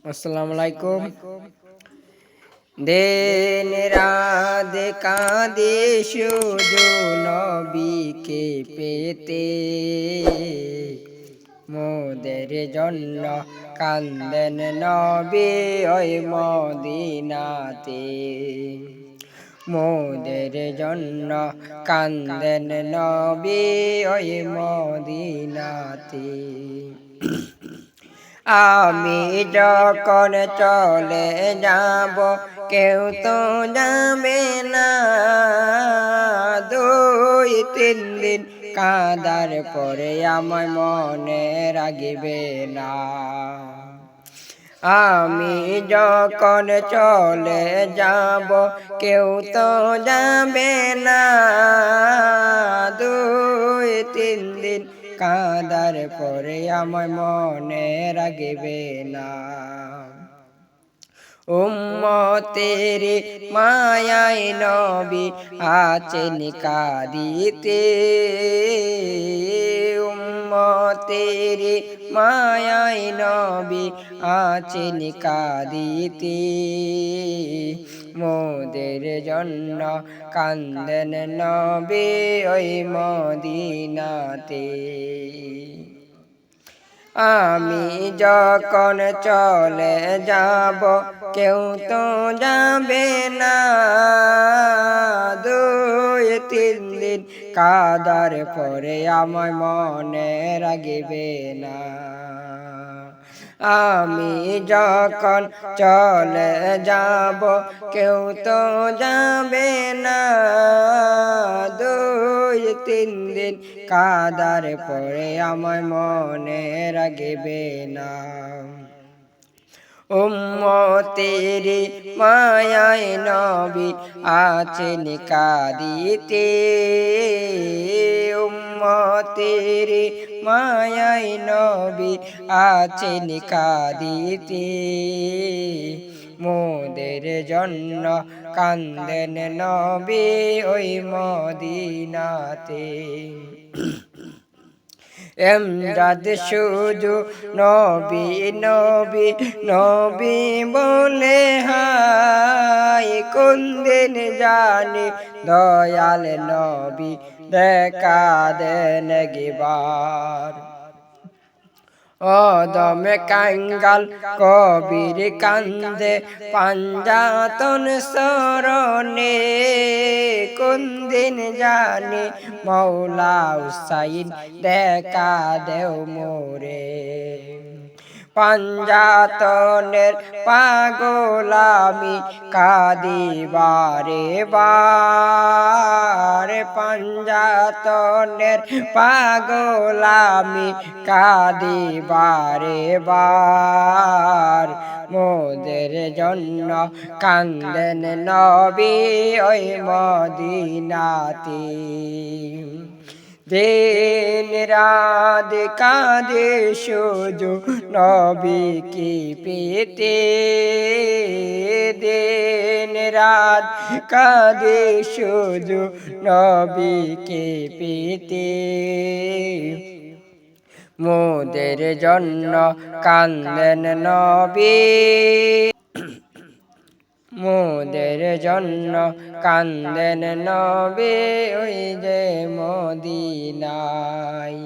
আসসালামু আলাইকুম। দিন রাত কাঁদে শুধু নবীকে পেতে, মোদের জন্য কান্দেন নবী ওই মদিনাতে। মোদের জন্য কান্দেন নবী ওই মদিনাতে। আমি যখন চলে যাব কেউ তো যাবে না, 2-3 দিন কাঁদার পরে আমার মনে রাগিবে না। আমি যখন চলে যাব কেউ তো যাবে না, 2-3 দিন কাঁদার পরে আমার মনে রাগিবে না। উম্মতের মায়ায় নবী আছেন কাঁদিতে, উম্মতের মায়ায় নবী আছেন কাঁদিতে। মোদের জন্য কান্দেন নবী ওই মদিনাতে। আমি যখন চলে যাব কেউ তো যাবে না, 2-3 দিন কাঁদার পরে আমার মনে রাগিবে না। আমি যখন চলে যাব কেউ তো যাবে না, 2-3 দিন কাঁদার পরে আমার মনে রাগিবে না। উম্মতের মায়ায় নবী আছেন কাঁদিতে, উম্মতের মায়ায় নবী আছেন কাঁদিতে। মোদের জন্য কান্দেন নবী ওই মদিনাতে। এমদাদ শুধু নবী নবী নবী বলে হাই, কোন দিন জানি দয়াল নবী দেখা দেন গিবার। অদমে কাঙ্গাল কবির কান্দে পাঞ্জাতন শরণে, কোন দিন জানি মৌলা হুসাইন দেখা দেও মোরে। পাঞ্জাতনের পাগলামি কাঁদি বারে বার, পাঞ্জাতনের পাগলামি কাঁদি বারে বার। মোদের জন্য কান্দেন নবী ওই মদিনাতে। দিন রাত কাঁদে শুধু নবীকে পেতে, দিন রাত কাঁদে শুধু নবীকে পেতে। মোদের জন্য কান্দেন নবী, মোদের জন্য কান্দেন নবী ওই যে মদিনায়।